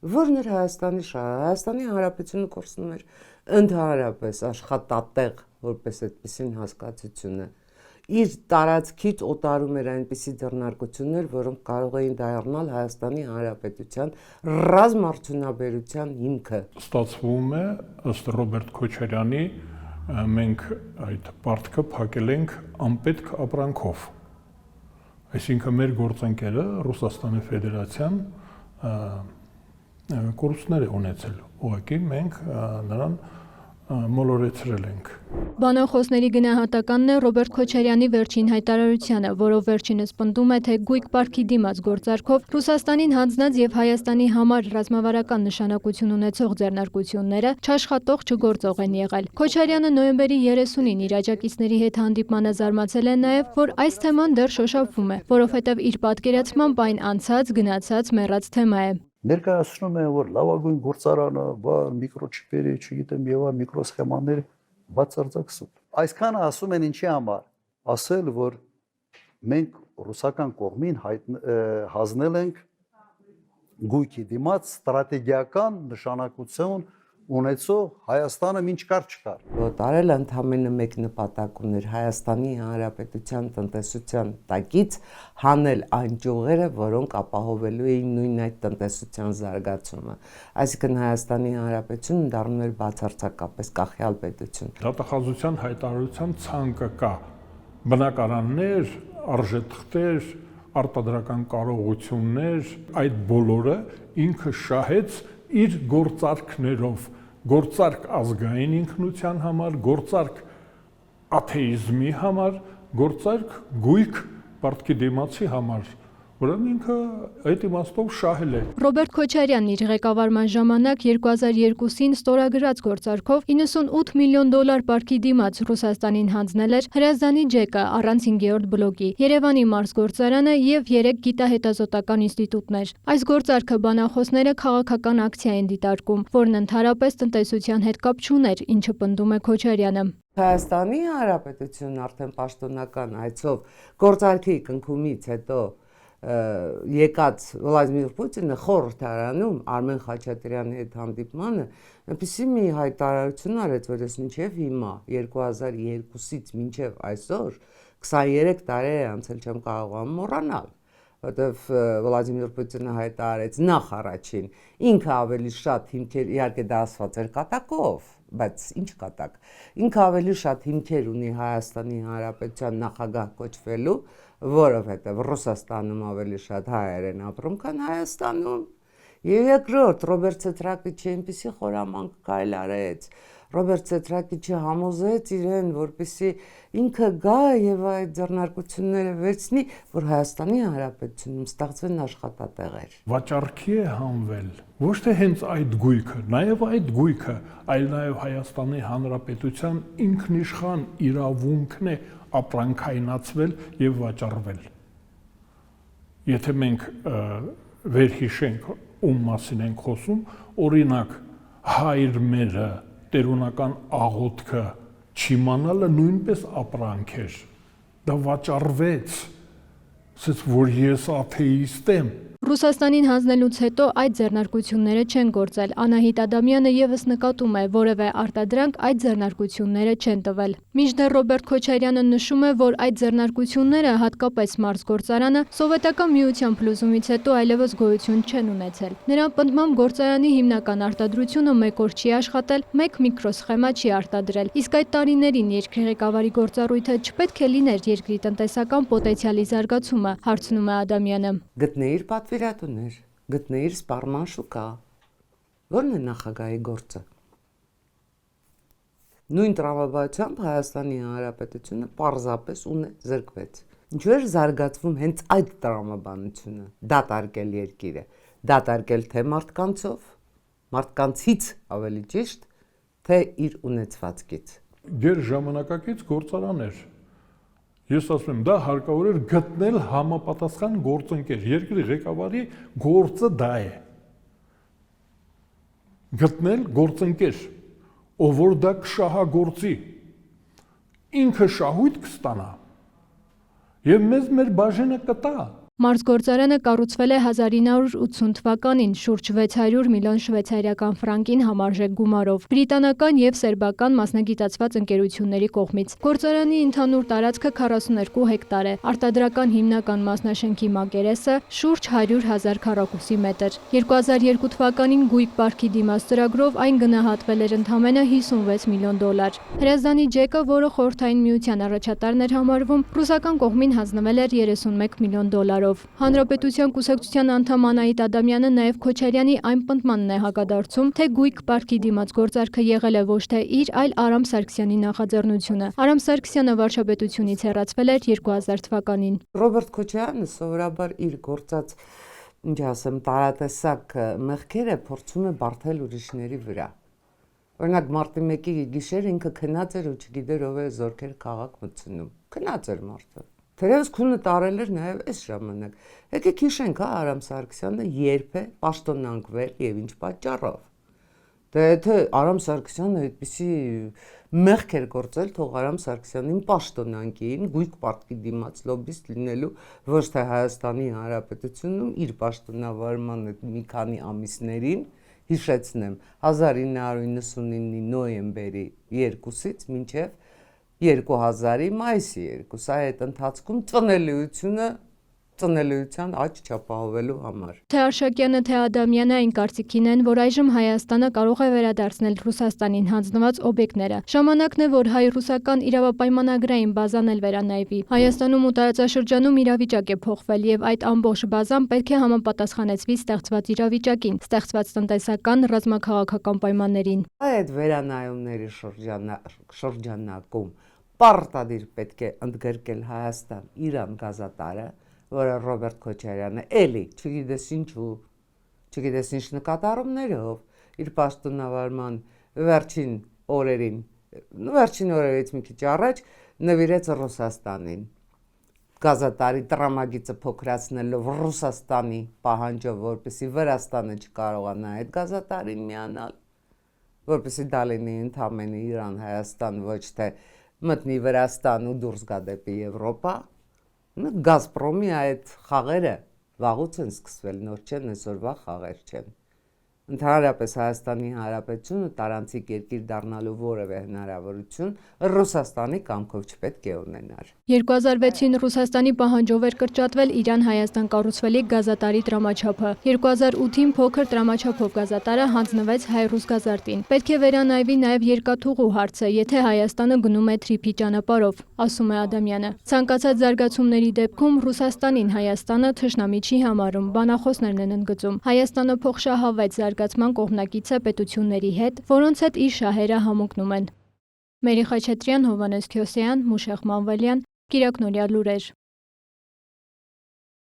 որն էր Հայաստանի շահը։ Հայաստանի Հանրապետությունը կորցնում էր ընդհանրապես աշխատատեղ, որպես այդպեսին հասկացությունը։ Իր տարածքից օտարում էր այնպիսի ձեռնարկություններ, որոնք կարող էին դառնալ Հայաստանի Հանրապետության ռազմարդյունաբերության հիմքը։ Ստացվում է, ըստ Ռոբերտ Քոչարյանի, մենք այդ պարտքը փակել ենք անպետք ապրանքով։ Այսինքն մեր գործընկերը Ռուսաստանի Ֆեդերացիան կորուստներ է ունեցել, ուղղակի մենք նրան մոլորեցրել ենք։ Բանախոսների գնահատականն է Ռոբերտ Քոչարյանի վերջին հայտարարությանը, որով վերջինս պնդում է, թե գույք պարտքի դիմաց գործարքով Ռուսաստանին հանձնած եւ Հայաստանի համար ռազմավարական նշանակություն ունեցող ձեռնարկությունները չաշխատող չգործող են եղել։ Քոչարյանը նոյեմբերի 30-ին իր աջակիցների հետ հանդիպմանը զարմացել է նաեւ, որ այս թեման դեռ շոշափվում է, որովհետեւ իր պատկերացմամբ այն անցած, գնացած, մեռած թեմա է։ Ներկայացնում են, որ լավագույն գործարանը, միկրոչիպերի, չգիտեմ, եւ միկրոսխեմաների բացարձակ սուտ։ Այսքանը ասում են ինչի համար, ասել, որ մենք ռուսական կողմին հանձնել ենք գույքի դիմաց ստրատեգիական նշանակություն ունեցող Հայաստանը ինչ կար չկար։ Տարել ընդամենը մեկ նպատակ ուներ Հայաստանի Հանրապետության տնտեսության տակից հանել այն ճյուղերը, որոնք ապահովելու էին նույն այդ տնտեսության զարգացումը։ Այսինքն Հայաստանի Հանրապետությունը դառնում էր բացարձակապես կախյալ պետություն։ Դատախազության հայտարարության ցանկը կա բնակարաններ, արժեթղթեր, արտադրական կարողություններ, այդ բոլորը ինքը շահեց իր գործարքներով, գործարք ազգային ինքնության համար, գործարք աթեիզմի համար, գործարք գույք պարտքի դիմացի համար, որն ինքը այդ իմաստով շահել է։ Ռոբերտ Քոչարյանն իր ղեկավարման ժամանակ 2002-ին ստորագրած գործարքով 98 միլիոն դոլար պարտքի դիմաց Ռուսաստանին հանձնել էր Հրազդանի ջեկը առանց 5-րդ բլոկի, Երևանի մարզգործարանը եւ 3 գիտահետազոտական ինստիտուտներ։ Այս գործարքը բանախոսները քաղաքական ակցիա են դիտարկում, որն ընդհանրապես տնտեսության հետ կապ չուներ, ինչը պնդում է Քոչարյանը։ Հայաստանի Հանրապետությունն արդեն պաշտոնական այցով գործարքի կնքումից հետո եկած Վլադիմիր Պուտինը խորհրդարանում Արմեն Խաչատրյանի հետ հանդիպմանը այնպեսի մի հայտարարություն արեց, որ ես մինչև հիմա 2002-ից մինչև այսօր 23 տարի է անցել չեմ կարողանում մոռանալ, որտեվ Վլադիմիր Պուտինը հայտարարեց նախ առաջին ինքը ավելի շատ հիմքեր, իհարկե դա ասված էր կատակով, բայց ինչ կատակ, ինքը ավելի շատ հիմքեր ունի Հայաստանի Հանրապետության նախագահ կոչվելու, որովհետև Ռուսաստանում ավելի շատ հայեր են ապրում, քան Հայաստանում։ Եվ երկրորդ Ռոբերտ Սեթրակիչը այնպեսի խորամանկ քայլ արեց, Ռոբերտ Սեթրակիչը համոզեց իրեն, որպեսզի ինքը գա եւ այդ ձեռնարկությունները վերցնի, որ Հայաստանի Հանրապետությունում ստեղծվեն աշխատատեղեր։ Վաճառքի է հանվել ոչ թե հենց այդ գույքը, նաեւ այդ գույքը, այլ նաեւ Հայաստանի Հանրապետության ինքնիշխան իրավունքն է ապրանքայնացվել եւ վաճառվել։ Եթե մենք վերհիշենք ում մասին ենք խոսում, օրինակ հայր մերը տերունական աղոթքը չիմանալը նույնպես ապրանք էր, դա վաճառվեց, ասեց, որ ես աթեիստ եմ։ Ռուսաստանին հանձնելուց հետո այդ ձեռնարկությունները չեն գործել։ Անահիտ Ադամյանը եւս նկատում է, որևէ արտադրանք այդ ձեռնարկությունները չեն տվել։ Մինչդեռ Ռոբերտ Քոչարյանը նշում է, որ այդ ձեռնարկությունները, հատկապես մարզգործարանը, սովետական միության փլուզումից հետո այլևս գոյություն չեն ունեցել։ Նրա պնդմամբ գործարանի հիմնական արտադրությունը մեկ օր չի աշխատել, մեկ միկրոսխեմա չի արտադրել։ Իսկ այդ տարիներին երկրի ղեկավարի գործառույթը չպետք է լիներ երկրի տնտեսական պոտենցիալի զարգացումը, հարցնում է Ադամյանը։ Գտնեիր պատվիրատուներ, գտնեիր սպառման շուկա, որն է նախագահի գործը։ Նույն տրամաբանությամբ Հայաստանի Հանրապետությունը պարզապես զրկվեց։ Ինչու էր զարգացվում հենց այդ տրամաբանությունը, դատարկել երկիրը, դատարկել թե մարդկանցով, մարդկանցից ավելի ճիշտ, թե իր ունեցվածքից։ Ģեր ժամանակակից գործարան էր։ Ես ասում եմ, դա հարկավոր էր գտնել համապատասխան գործընկեր, երկրի ղեկավարի գործը դա է։ Գտնել գործընկեր, ով որ դա կշահագործի, ինքը շահույթ կստանա, եւ մեզ մեր բաժինը կտա։ Մարզգործարանը կառուցվել է 1980 թվականին շուրջ 600 միլիոն շվեյցարական ֆրանկին համարժեք գումարով բրիտանական եւ սերբական մասնագիտացված ընկերությունների կողմից։ Գործարանի ընդհանուր տարածքը 42 հեկտար է, արտադրական հիմնական մասնաշենքի մակերեսը շուրջ 100,000 քառակուսի մետր։ 2002 թվականին Գույք պարկի դիմաց ծրագրով այն գնահատվել էր ընդամենը $56 միլիոն։ Հրազդանի ջեկը, որը Խորհրդային Միության առաջատարն էր համարվում, ռուսական կողմին հանձնվել էր $31 միլիոն։ Հանրապետության կուսակցության անդամ Անահիտ Ադամյանը նաև Քոչարյանի այն պնդմանն է հակադարձում, թե Գույք պարկի դիմաց գործարքը եղել է ոչ թե իր, այլ Արամ Սարգսյանի նախաձեռնությունը։ Արամ Սարգսյանը վարչապետությունից հեռացվել էր 2000 թվականին։ Ռոբերտ Քոչարյանը սովորաբար իր գործած, ինչ ասեմ, տարատեսակ մեղքերը փորձում է բարթել ուրիշների վրա։ Օրինակ մարտի 1-ի գիշեր ինքը քնած էր ու չգիտեր ով է զորքեր քաղաք մտցնում։ Քնած էր մարդը։ Թերևս քունը տարել էր նաև այս ժամանակ։ Եկեք հիշենք, Արամ Սարգսյանը երբ է պաշտոնանկվել եւ ինչ պատճառով։ Դե եթե Արամ Սարգսյանը այդպիսի մեղք էր գործել, թող Արամ Սարգսյանին պաշտոնանկին Գույք պարկի դիմաց լոբիստ լինելու, ոչ թե Հայաստանի Հանրապետությունում իր պաշտոնավարման մի քանի ամիսներին, հիշեցնեմ, 1999-ի նոյեմբերի 2-ից մինչև 2000-ի մայիսի 2, այդ ընթացքում ծնելիության աճ չապահովելու համար։ Թե Արշակյանը, թե Ադամյանը այն կարծիքին են, որ այժմ Հայաստանը կարող է վերադարձնել Ռուսաստանին հանձնված օբյեկտները։ Ժամանակն է, որ հայ-ռուսական իրավապայմանագրային բազան էլ վերանայվի։ Հայաստանում ու տարածաշրջանում իրավիճակ է փոխվել եւ այդ ամբողջ բազան պետք է համապատասխանեցվի ստեղծված իրավիճակին, ստեղծված տնտեսական, ռազմաքաղաքական պայմաններին։ Այդ վերանայումների շրջանակում պարտադիր պետք է ընդգրկել Հայաստան-Իրան գազատարը, որը Ռոբերտ Քոչարյանը էլի, չգիտես ինչու, չգիտես ինչ նկատառումներով, իր պաշտոնավարման վերջին օրերից մի քիչ առաջ նվիրեց Ռուսաստանին։ Գազատարի տրամագիծը փոքրացնելով Ռուսաստանի պահանջով, որպեսզի Վրաստանը չկարողանա այդ գազատարին միանալ, որպեսզի դա լինի ընդամենը Իրան-Հայաստան, ոչ թե մտնի Վրաստան ու դուրս գա դեպի Եվրոպա։ Գազպրոմի այդ խաղերը վաղուց են սկսվել, նոր չեն, այսօրվա խաղեր չեն։ Ընդհանրապես Հայաստանի Հանրապետությունը տարանցիկ երկիր դառնալու որևէ հնարավորություն Ռուսաստանի կամքով չպետք է ունենար։ 2006-ին Ռուսաստանի պահանջով էր կրճատվել Իրան-Հայաստան կառուցվելիք գազատարի տրամաչափը։ 2008-ին փոքր տրամաչափով գազատարը հանձնվեց հայ-ռուս գազարտին։ Պետք է վերանայվի նաև երկաթուղու հարցը, եթե Հայաստանը գնում է թրիփի ճանապարհով, ասում է Ադամյանը։ Ցանկացած զարգացումների դեպքում Ռուսաստանին Հայաստանը թշնամի չի համարում, բանախոսներն են ընդգծում։ Հայաստանը փոխշահավետ զարգացման կողմնակից է պետությունների հետ, որոնց հետ իր շահերը համընկնում են։ Մերի Խաչատրյան, Հովհաննես Քյոսեյան, Մուշեղ Մանվելյան, Կիրակնորյա լուրեր։